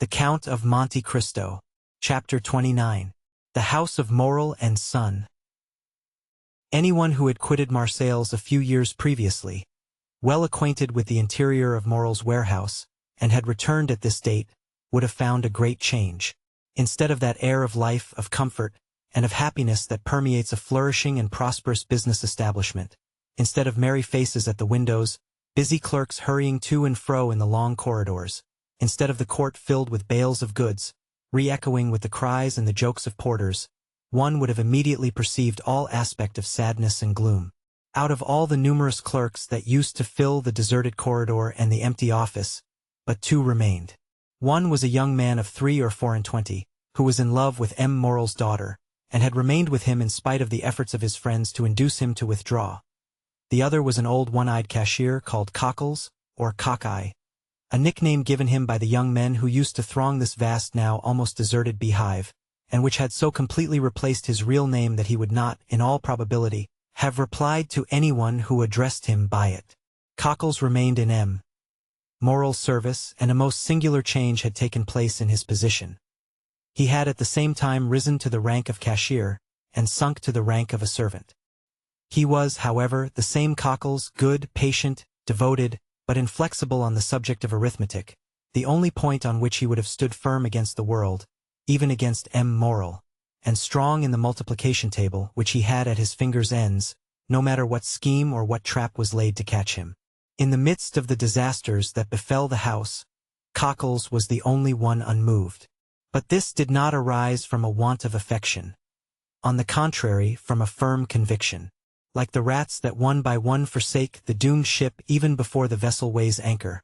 The Count of Monte Cristo. Chapter 29. The House of Morel and Son. Anyone who had quitted Marseilles a few years previously, well acquainted with the interior of Morel's warehouse, and had returned at this date, would have found a great change. Instead of that air of life, of comfort, and of happiness that permeates a flourishing and prosperous business establishment, instead of merry faces at the windows, busy clerks hurrying to and fro in the long corridors, instead of the court filled with bales of goods, re-echoing with the cries and the jokes of porters, one would have immediately perceived all aspect of sadness and gloom. Out of all the numerous clerks that used to fill the deserted corridor and the empty office, but two remained. One was a young man of 3 or 24, who was in love with M. Morel's daughter, and had remained with him in spite of the efforts of his friends to induce him to withdraw. The other was an old one-eyed cashier called Cockles, or Cockeye, a nickname given him by the young men who used to throng this vast now almost deserted beehive, and which had so completely replaced his real name that he would not, in all probability, have replied to anyone who addressed him by it. Cockles remained in M. Morel's service, and a most singular change had taken place in his position. He had at the same time risen to the rank of cashier, and sunk to the rank of a servant. He was, however, the same Cockles, good, patient, devoted, but inflexible on the subject of arithmetic, the only point on which he would have stood firm against the world, even against M. Morel, and strong in the multiplication table which he had at his fingers' ends, no matter what scheme or what trap was laid to catch him. In the midst of the disasters that befell the house, Cockles was the only one unmoved. But this did not arise from a want of affection. On the contrary, from a firm conviction. Like the rats that one by one forsake the doomed ship even before the vessel weighs anchor,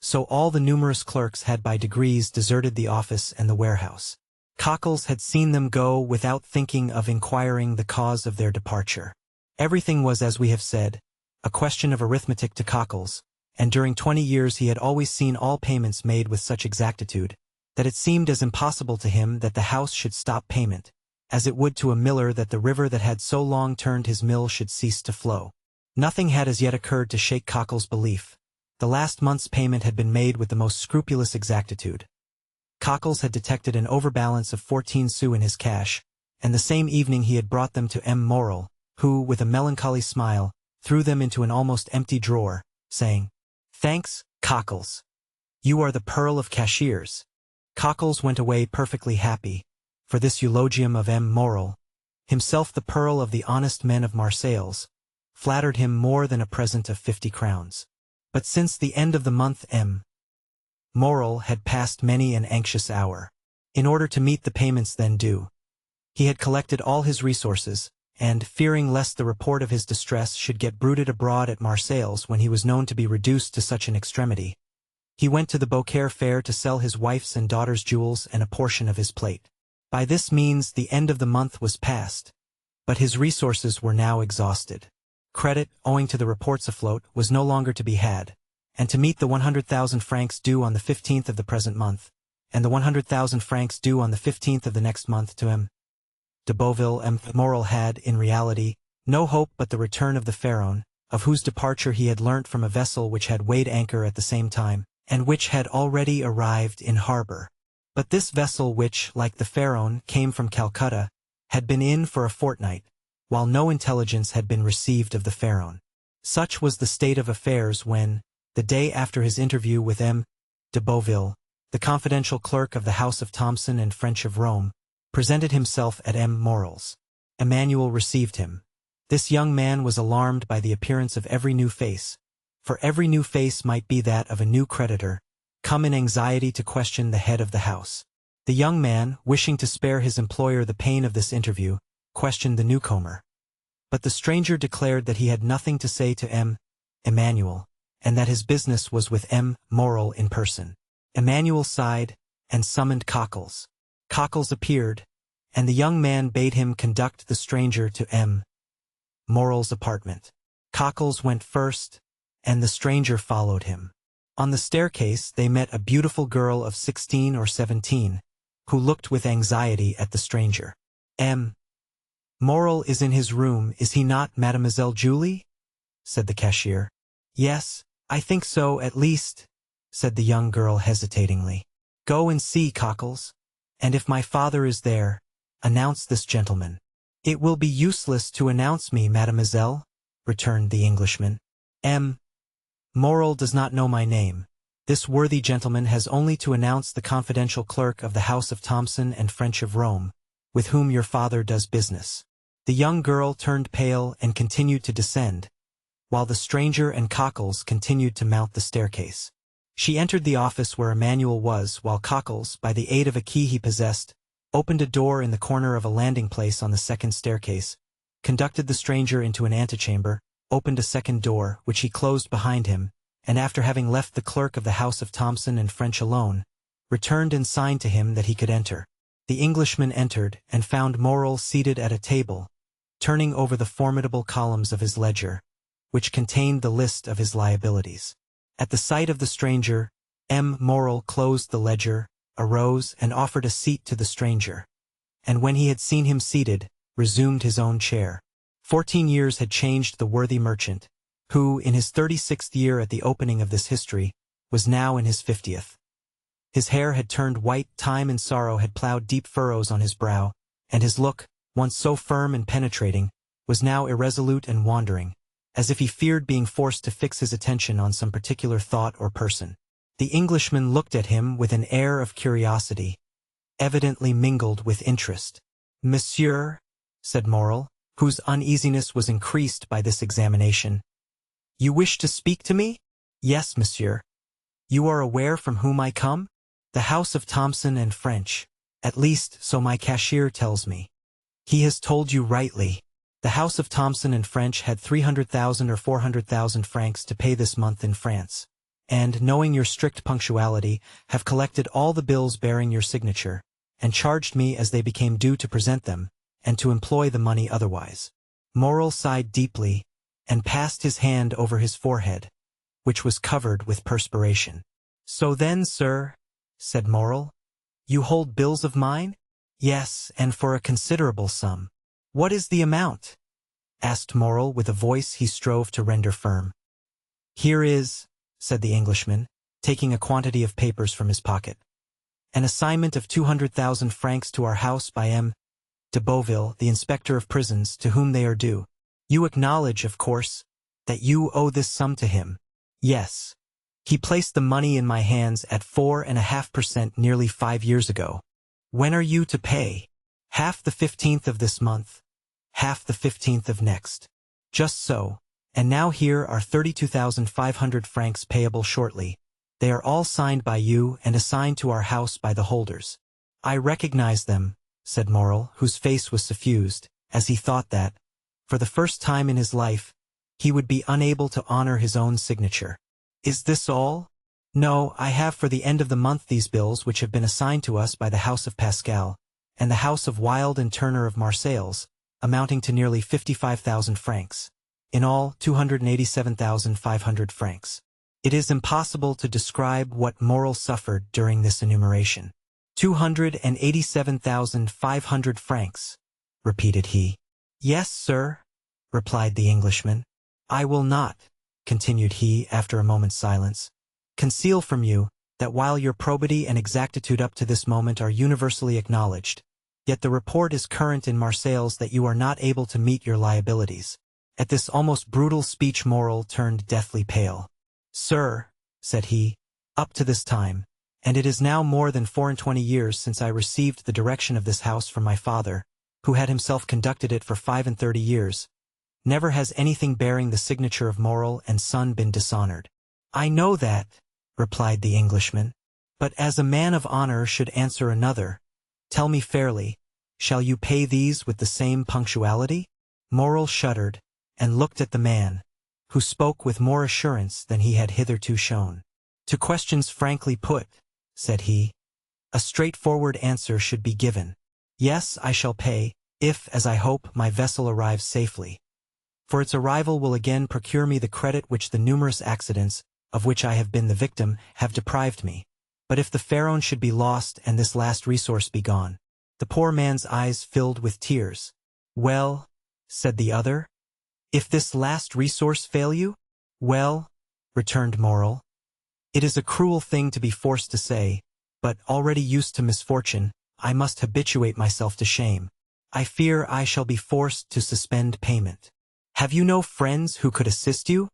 so all the numerous clerks had by degrees deserted the office and the warehouse. Cockles had seen them go without thinking of inquiring the cause of their departure. Everything was, as we have said, a question of arithmetic to Cockles, and during 20 years he had always seen all payments made with such exactitude, that it seemed as impossible to him that the house should stop payment, as it would to a miller that the river that had so long turned his mill should cease to flow. Nothing had as yet occurred to shake Cockles' belief. The last month's payment had been made with the most scrupulous exactitude. Cockles had detected an overbalance of 14 sous in his cash, and the same evening he had brought them to M. Morel, who, with a melancholy smile, threw them into an almost empty drawer, saying, "Thanks, Cockles. You are the pearl of cashiers." Cockles went away perfectly happy, for this eulogium of M. Morel, himself the pearl of the honest men of Marseilles, flattered him more than a present of 50 crowns. But since the end of the month M. Morel had passed many an anxious hour. In order to meet the payments then due, he had collected all his resources, and, fearing lest the report of his distress should get bruited abroad at Marseilles when he was known to be reduced to such an extremity, he went to the Beaucaire fair to sell his wife's and daughter's jewels and a portion of his plate. By this means the end of the month was past, but his resources were now exhausted. Credit, owing to the reports afloat, was no longer to be had, and to meet the 100,000 francs due on the 15th of the present month, and the 100,000 francs due on the 15th of the next month to M. de Beauville, M. Morel had, in reality, no hope but the return of the Pharaon, of whose departure he had learnt from a vessel which had weighed anchor at the same time, and which had already arrived in harbor. But this vessel which, like the Pharaon, came from Calcutta, had been in for a fortnight, while no intelligence had been received of the Pharaon. Such was the state of affairs when, the day after his interview with M. de Beauville, the confidential clerk of the house of Thomson and French of Rome, presented himself at M. Morel's. Emmanuel received him. This young man was alarmed by the appearance of every new face, for every new face might be that of a new creditor, come in anxiety to question the head of the house. The young man, wishing to spare his employer the pain of this interview, questioned the newcomer. But the stranger declared that he had nothing to say to M. Emmanuel, and that his business was with M. Morel in person. Emmanuel sighed, and summoned Cockles. Cockles appeared, and the young man bade him conduct the stranger to M. Morel's apartment. Cockles went first, and the stranger followed him. On the staircase they met a beautiful girl of 16 or 17, who looked with anxiety at the stranger. M. Morel is in his room, is he not, Mademoiselle Julie? Said the cashier. Yes, I think so, at least, said the young girl hesitatingly. Go and see, Cockles. And if my father is there, announce this gentleman. It will be useless to announce me, mademoiselle, returned the Englishman. Morel does not know my name. This worthy gentleman has only to announce the confidential clerk of the house of Thomson and French of Rome, with whom your father does business. The young girl turned pale and continued to descend, while the stranger and Cockles continued to mount the staircase. She entered the office where Emmanuel was, while Cockles, by the aid of a key he possessed, opened a door in the corner of a landing place on the second staircase, conducted the stranger into an antechamber, opened a second door, which he closed behind him, and after having left the clerk of the house of Thomson and French alone, returned and signed to him that he could enter. The Englishman entered and found Morel seated at a table, turning over the formidable columns of his ledger, which contained the list of his liabilities. At the sight of the stranger, Morel closed the ledger, arose and offered a seat to the stranger, and when he had seen him seated, resumed his own chair. 14 years had changed the worthy merchant, who, in his 36th year at the opening of this history, was now in his 50th. His hair had turned white, time and sorrow had plowed deep furrows on his brow, and his look, once so firm and penetrating, was now irresolute and wandering, as if he feared being forced to fix his attention on some particular thought or person. The Englishman looked at him with an air of curiosity, evidently mingled with interest. "Monsieur," said Morel, whose uneasiness was increased by this examination, "you wish to speak to me?" "Yes, monsieur." "You are aware from whom I come?" "The house of Thomson and French. At least, so my cashier tells me." "He has told you rightly. The house of Thomson and French had 300,000 or 400,000 francs to pay this month in France, and, knowing your strict punctuality, have collected all the bills bearing your signature, and charged me as they became due to present them, and to employ the money otherwise." Morel sighed deeply, and passed his hand over his forehead, which was covered with perspiration. "So then, sir," said Morel, "you hold bills of mine?" "Yes, and for a considerable sum." "What is the amount?" asked Morel with a voice he strove to render firm. "Here is," said the Englishman, taking a quantity of papers from his pocket, "an assignment of 200,000 francs to our house by M. de Beauville, the inspector of prisons, to whom they are due. You acknowledge, of course, that you owe this sum to him?" "Yes. He placed the money in my hands at 4.5% nearly 5 years ago." "When are you to pay?" "Half the 15th of this month, half the 15th of next." "Just so. And now here are 32,500 francs payable shortly. They are all signed by you and assigned to our house by the holders." "I recognize them," said Morel, whose face was suffused, as he thought that, for the first time in his life, he would be unable to honor his own signature. "Is this all?" "No, I have for the end of the month these bills which have been assigned to us by the house of Pascal, and the house of Wilde and Turner of Marseilles, amounting to nearly 55,000 francs. In all, 287,500 francs. It is impossible to describe what Morel suffered during this enumeration. 287,500 francs, repeated he. "Yes, sir," replied the Englishman. "I will not," continued he after a moment's silence, "conceal from you that while your probity and exactitude up to this moment are universally acknowledged, yet the report is current in Marseilles that you are not able to meet your liabilities." At this almost brutal speech Morel turned deathly pale. "Sir," said he, "up to this time, and it is now more than 24 years since I received the direction of this house from my father, who had himself conducted it for 35 years, never has anything bearing the signature of Morel and Son been dishonored." "I know that," replied the Englishman, "but as a man of honor should answer another, tell me fairly, shall you pay these with the same punctuality?" Morel shuddered, and looked at the man, who spoke with more assurance than he had hitherto shown. "To questions frankly put," said he, "a straightforward answer should be given. Yes, I shall pay, if, as I hope, my vessel arrives safely. For its arrival will again procure me the credit which the numerous accidents, of which I have been the victim, have deprived me. But if the Pharaon should be lost and this last resource be gone—" The poor man's eyes filled with tears. "Well," said the other, "if this last resource fail you?" "Well," returned Morel, "it is a cruel thing to be forced to say, but already used to misfortune, I must habituate myself to shame. I fear I shall be forced to suspend payment. Have you no friends who could assist you?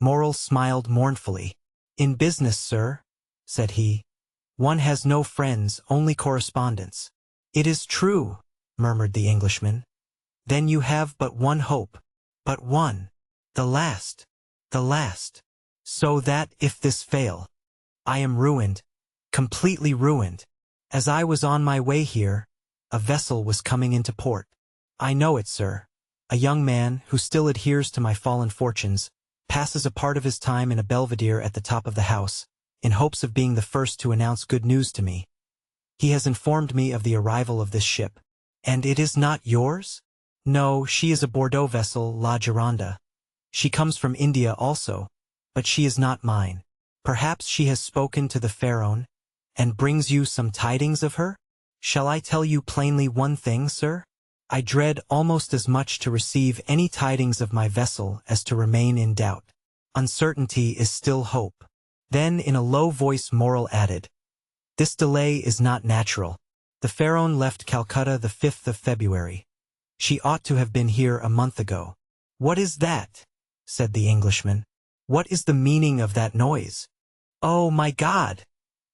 Moral smiled mournfully. In business, sir, said he. One has no friends, only correspondents. It is true, murmured the Englishman. Then you have but one hope. But one. The last. The last. So that, if this fail, I am ruined, completely ruined. As I was on my way here, a vessel was coming into port. I know it, sir. A young man, who still adheres to my fallen fortunes, passes a part of his time in a belvedere at the top of the house, in hopes of being the first to announce good news to me. He has informed me of the arrival of this ship. And it is not yours? No, she is a Bordeaux vessel, La Gironde. She comes from India also, but she is not mine. Perhaps she has spoken to the Pharaoh, and brings you some tidings of her? Shall I tell you plainly one thing, sir? I dread almost as much to receive any tidings of my vessel as to remain in doubt. Uncertainty is still hope. Then in a low voice Moral added, This delay is not natural. The Pharaoh left Calcutta the 5th of February. She ought to have been here a month ago. What is that? Said the Englishman. What is the meaning of that noise? Oh, my God!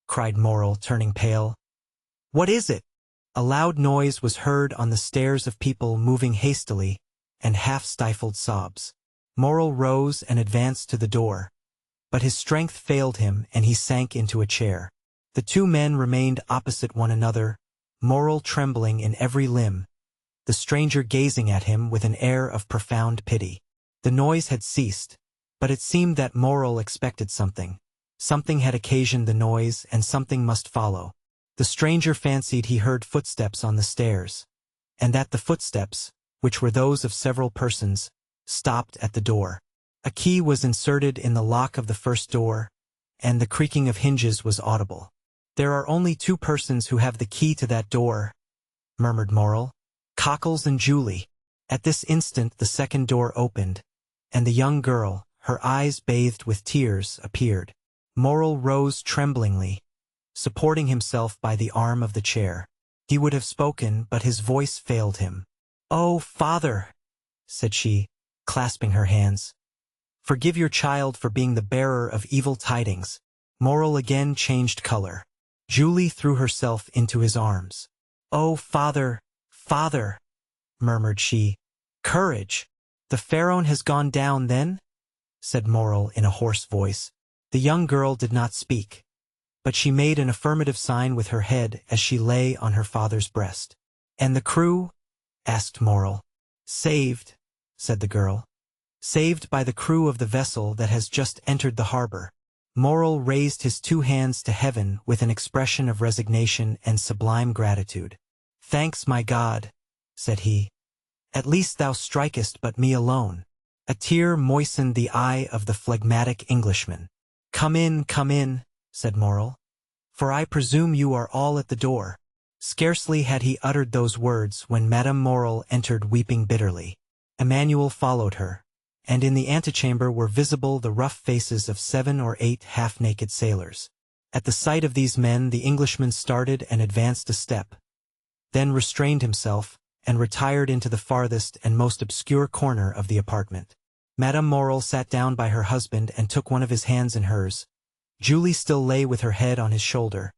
Cried Moral, turning pale. What is it? A loud noise was heard on the stairs of people moving hastily, and half-stifled sobs. Moral rose and advanced to the door. But his strength failed him, and he sank into a chair. The two men remained opposite one another, Moral trembling in every limb, the stranger gazing at him with an air of profound pity. The noise had ceased, but it seemed that Moral expected something. Something had occasioned the noise, and something must follow. The stranger fancied he heard footsteps on the stairs, and that the footsteps, which were those of several persons, stopped at the door. A key was inserted in the lock of the first door, and the creaking of hinges was audible. There are only two persons who have the key to that door, murmured Moral. Cockles and Julie. At this instant the second door opened, and the young girl, her eyes bathed with tears, appeared. Moral rose tremblingly, supporting himself by the arm of the chair. He would have spoken, but his voice failed him. "Oh, father," said she, clasping her hands. "Forgive your child for being the bearer of evil tidings." Moral again changed color. Julie threw herself into his arms. "Oh, father, father," murmured she. "Courage! The Pharaoh has gone down, then?" said Moral in a hoarse voice. The young girl did not speak, but she made an affirmative sign with her head as she lay on her father's breast. "And the crew?" asked Moral. "Saved," said the girl. "Saved by the crew of the vessel that has just entered the harbor." Moral raised his two hands to heaven with an expression of resignation and sublime gratitude. "Thanks, my God," said he. "At least thou strikest but me alone." A tear moistened the eye of the phlegmatic Englishman. Come in, said Moral, "for I presume you are all at the door." Scarcely had he uttered those words when Madame Moral entered weeping bitterly. Emmanuel followed her, and in the antechamber were visible the rough faces of 7 or 8 half-naked sailors. At the sight of these men the Englishman started and advanced a step, then restrained himself, and retired into the farthest and most obscure corner of the apartment. Madame Moral sat down by her husband and took one of his hands in hers. Julie still lay with her head on his shoulder.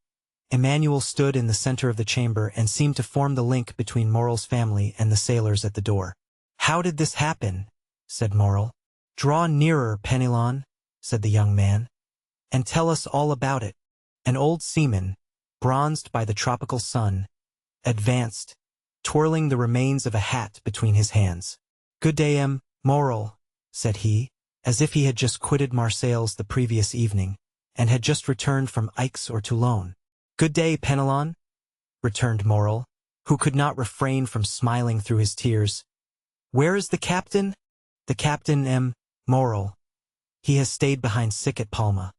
Emmanuel stood in the center of the chamber and seemed to form the link between Moral's family and the sailors at the door. "How did this happen?" said Moral. "Draw nearer, Penelon," said the young man, "and tell us all about it." An old seaman, bronzed by the tropical sun, advanced, twirling the remains of a hat between his hands. "Good day, Moral," said he, as if he had just quitted Marseilles the previous evening, and had just returned from Aix or Toulon. "Good day, Penelon," returned Moral, who could not refrain from smiling through his tears. "Where is the captain?" "The captain, Moral. He has stayed behind sick at Palma.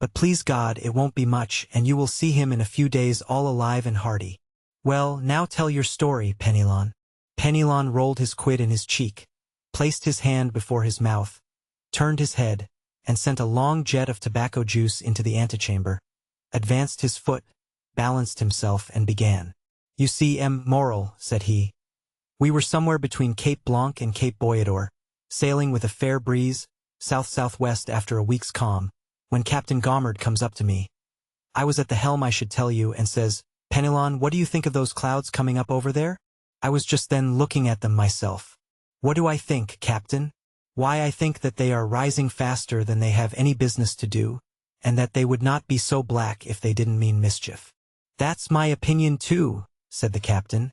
But please God it won't be much, and you will see him in a few days all alive and hearty." "Well, now tell your story, Penelon." Penelon rolled his quid in his cheek, placed his hand before his mouth, turned his head, and sent a long jet of tobacco juice into the antechamber, advanced his foot, balanced himself and began. You see, Moral, said he. We were somewhere between Cape Blanc and Cape Boyador, sailing with a fair breeze, south-southwest after a week's calm, when Captain Gommard comes up to me. I was at the helm, I should tell you, and says, Penelon, what do you think of those clouds coming up over there? I was just then looking at them myself. What do I think, Captain? Why, I think that they are rising faster than they have any business to do, and that they would not be so black if they didn't mean mischief. That's my opinion too, said the captain,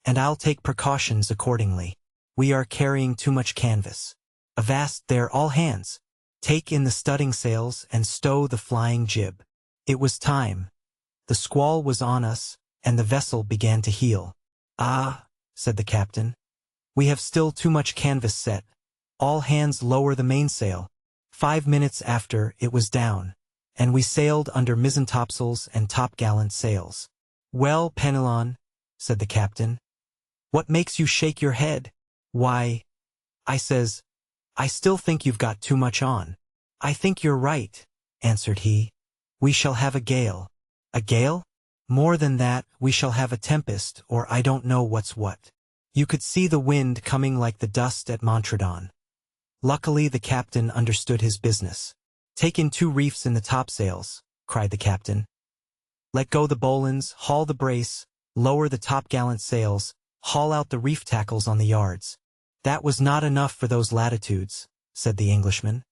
and I'll take precautions accordingly. We are carrying too much canvas. Avast there, all hands! Take in the studding sails and stow the flying jib. It was time. The squall was on us, and the vessel began to heel. Ah, said the captain, we have still too much canvas set. All hands lower the mainsail. 5 minutes after, it was down, and we sailed under mizzen-topsails and topgallant sails. Well, Penelon, said the captain, what makes you shake your head? Why, I says, I still think you've got too much on. I think you're right, answered he. We shall have a gale. A gale? More than that, we shall have a tempest, or I don't know what's what. You could see the wind coming like the dust at Montredon. Luckily the captain understood his business. Take in 2 reefs in the topsails, cried the captain. Let go the bowlines, haul the brace, lower the topgallant sails, haul out the reef tackles on the yards. That was not enough for those latitudes, said the Englishman.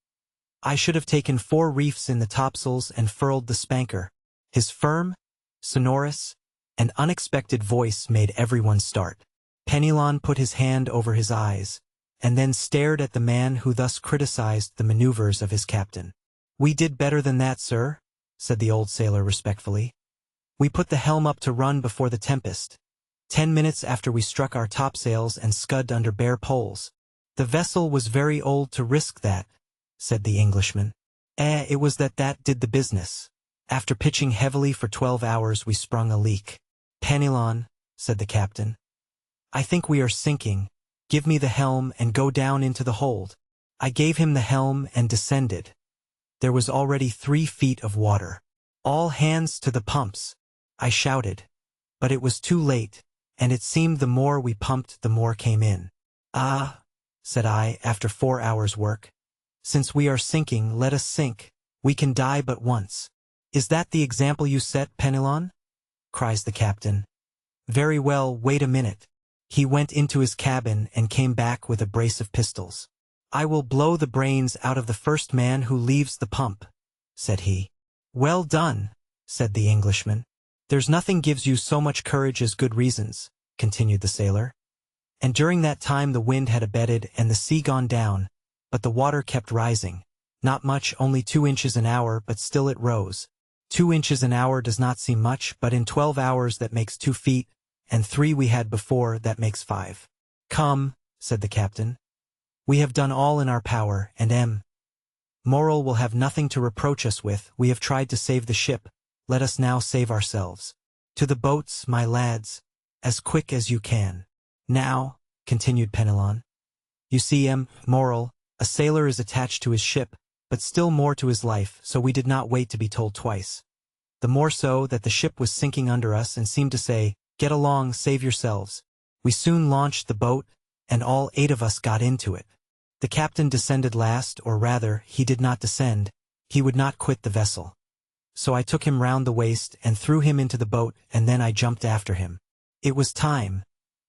I should have taken 4 reefs in the topsails and furled the spanker. His firm, sonorous, and unexpected voice made everyone start. Penelon put his hand over his eyes, and then stared at the man who thus criticized the maneuvers of his captain. We did better than that, sir, said the old sailor respectfully. We put the helm up to run before the tempest. 10 minutes after we struck our topsails and scudded under bare poles. The vessel was very old to risk that, said the Englishman. It was that did the business. After pitching heavily for 12 hours we sprung a leak. Penelon, said the captain, I think we are sinking. Give me the helm and go down into the hold. I gave him the helm and descended. There was already 3 feet of water. All hands to the pumps, I shouted. But it was too late, and it seemed the more we pumped the more came in. Ah, said I after 4 hours' work. Since we are sinking, let us sink. We can die but once. Is that the example you set, Penelon? Cries the captain. Very well, wait a minute. He went into his cabin and came back with a brace of pistols. I will blow the brains out of the first man who leaves the pump, said he. Well done, said the Englishman. There's nothing gives you so much courage as good reasons, continued the sailor. And during that time the wind had abated and the sea gone down, but the water kept rising. Not much, only 2 inches an hour, but still it rose. 2 inches an hour does not seem much, but in 12 hours that makes 2 feet, and 3 we had before, that makes 5. Come, said the captain. We have done all in our power, and Moral will have nothing to reproach us with. We have tried to save the ship. Let us now save ourselves. To the boats, my lads, as quick as you can. Now, continued Penelon, you see, Moral, a sailor is attached to his ship, but still more to his life, so we did not wait to be told twice. The more so that the ship was sinking under us and seemed to say, Get along, save yourselves. We soon launched the boat, and all 8 of us got into it. The captain descended last, or rather, he did not descend. He would not quit the vessel. So I took him round the waist and threw him into the boat, and then I jumped after him. It was time,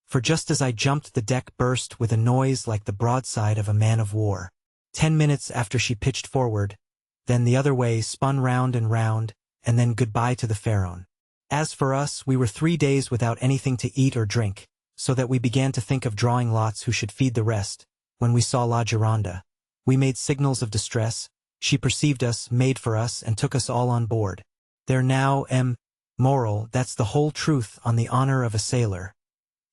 for just as I jumped the deck burst with a noise like the broadside of a man-of-war. 10 minutes after she pitched forward, then the other way, spun round, and then goodbye to the Pharaon. As for us, we were 3 days without anything to eat or drink, so that we began to think of drawing lots who should feed the rest. When we saw La Gironda, we made signals of distress. She perceived us, made for us, and took us all on board. There now, Moral, that's the whole truth on the honor of a sailor.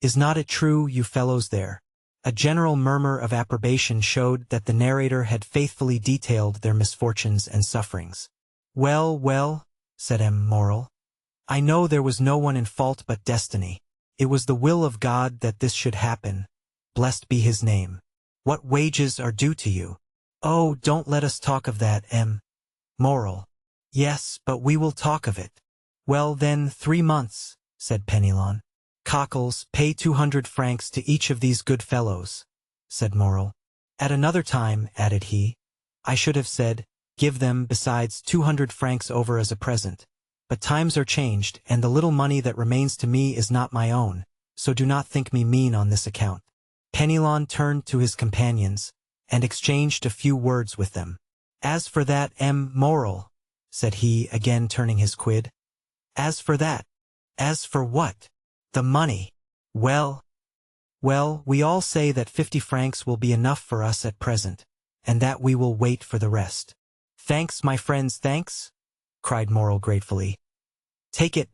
Is not it true, you fellows there? A general murmur of approbation showed that the narrator had faithfully detailed their misfortunes and sufferings. Well, well, said Moral. I know there was no one in fault but destiny. It was the will of God that this should happen. Blessed be his name. What wages are due to you? Oh, don't let us talk of that, Moral. Yes, but we will talk of it. Well then, 3 months, said Penelon. Cockles, pay 200 francs to each of these good fellows, said Morel. At another time, added he, I should have said, give them, besides, 200 francs over as a present. But times are changed, and the little money that remains to me is not my own, so do not think me mean on this account. Penelon turned to his companions, and exchanged a few words with them. As for that, Morel, said he, again turning his quid. As for that. As for what? The money. Well, we all say that 50 francs will be enough for us at present, and that we will wait for the rest. Thanks, my friends, thanks, cried Morel gratefully. Take it,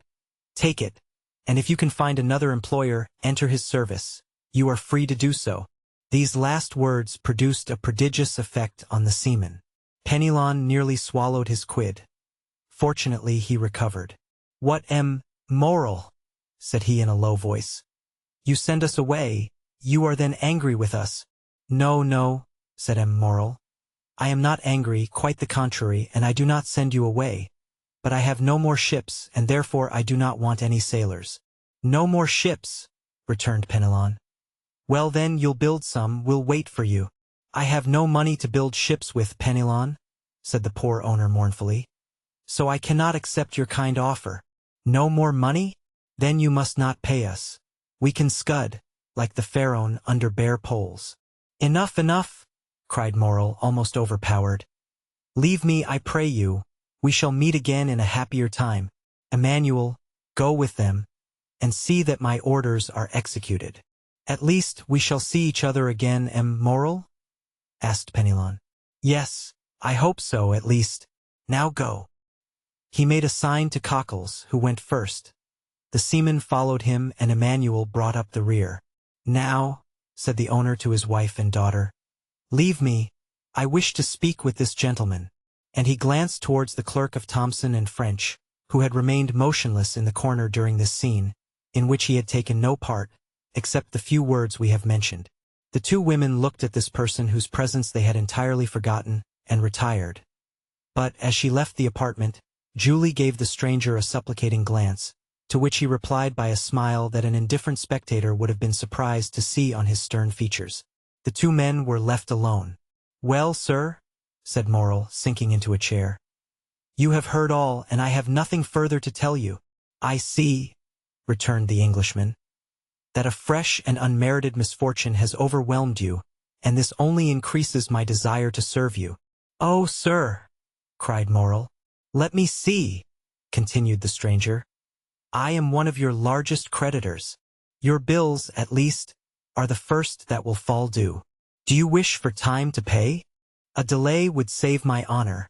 and if you can find another employer, enter his service. You are free to do so. These last words produced a prodigious effect on the seaman. Penelon nearly swallowed his quid. Fortunately, he recovered. What, Morel, said he in a low voice. You send us away. You are then angry with us. No, said Morel. I am not angry, quite the contrary, and I do not send you away. But I have no more ships, and therefore I do not want any sailors. No more ships, returned Penelon. Well then, you'll build some, we'll wait for you. I have no money to build ships with, Penelon, said the poor owner mournfully. So I cannot accept your kind offer. No more money? Then you must not pay us. We can scud, like the Pharaoh, under bare poles. Enough, cried Morel, almost overpowered. Leave me, I pray you. We shall meet again in a happier time. Emmanuel, go with them, and see that my orders are executed. At least we shall see each other again, Morel? Asked Penelon. Yes, I hope so, at least. Now go. He made a sign to Cockles, who went first. The seaman followed him, and Emmanuel brought up the rear. Now, said the owner to his wife and daughter, leave me. I wish to speak with this gentleman. And he glanced towards the clerk of Thomson and French, who had remained motionless in the corner during this scene, in which he had taken no part, except the few words we have mentioned. The two women looked at this person whose presence they had entirely forgotten, and retired. But, as she left the apartment, Julie gave the stranger a supplicating glance, to which he replied by a smile that an indifferent spectator would have been surprised to see on his stern features. The two men were left alone. Well, sir, said Morel, sinking into a chair. You have heard all, and I have nothing further to tell you. I see, returned the Englishman, that a fresh and unmerited misfortune has overwhelmed you, and this only increases my desire to serve you. Oh, sir, cried Morel. Let me see, continued the stranger. I am one of your largest creditors. Your bills, at least, are the first that will fall due. Do you wish for time to pay? A delay would save my honor,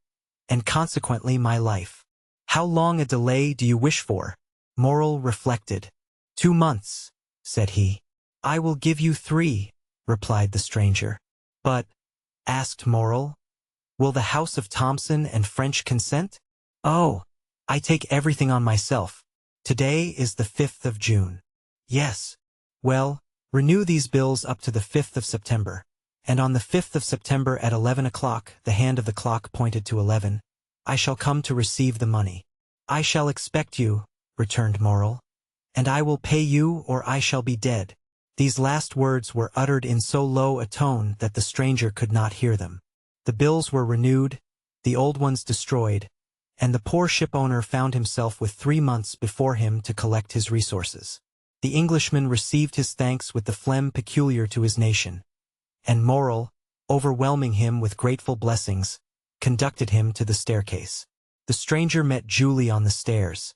and consequently my life. How long a delay do you wish for? Morel reflected. 2 months, said he. I will give you 3, replied the stranger. But, asked Morel, will the house of Thomson and French consent? Oh, I take everything on myself. Today is the 5th of June. Yes. Well, renew these bills up to the 5th of September. And on the 5th of September at 11 o'clock, the hand of the clock pointed to 11, I shall come to receive the money. I shall expect you, returned Morel, and I will pay you or I shall be dead. These last words were uttered in so low a tone that the stranger could not hear them. The bills were renewed, the old ones destroyed, and the poor shipowner found himself with 3 months before him to collect his resources. The Englishman received his thanks with the phlegm peculiar to his nation, and Morel, overwhelming him with grateful blessings, conducted him to the staircase. The stranger met Julie on the stairs.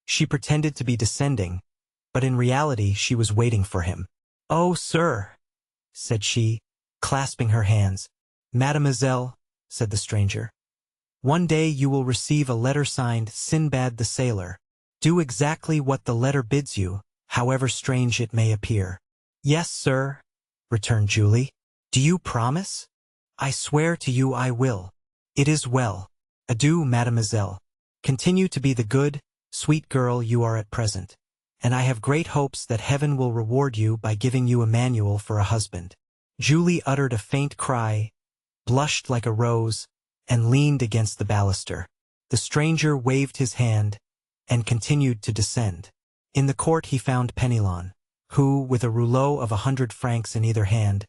She pretended to be descending, but in reality she was waiting for him. Oh, sir, said she, clasping her hands. Mademoiselle, said the stranger, one day you will receive a letter signed Sinbad the Sailor. Do exactly what the letter bids you, however strange it may appear. Yes, sir, returned Julie. Do you promise? I swear to you I will. It is well. Adieu, mademoiselle. Continue to be the good, sweet girl you are at present, and I have great hopes that heaven will reward you by giving you Emmanuel for a husband. Julie uttered a faint cry, blushed like a rose, and leaned against the baluster. The stranger waved his hand, and continued to descend. In the court he found Penelon, who, with a rouleau of 100 francs in either hand,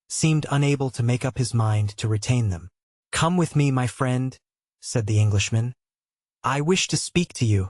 seemed unable to make up his mind to retain them. "Come with me, my friend," said the Englishman. "I wish to speak to you."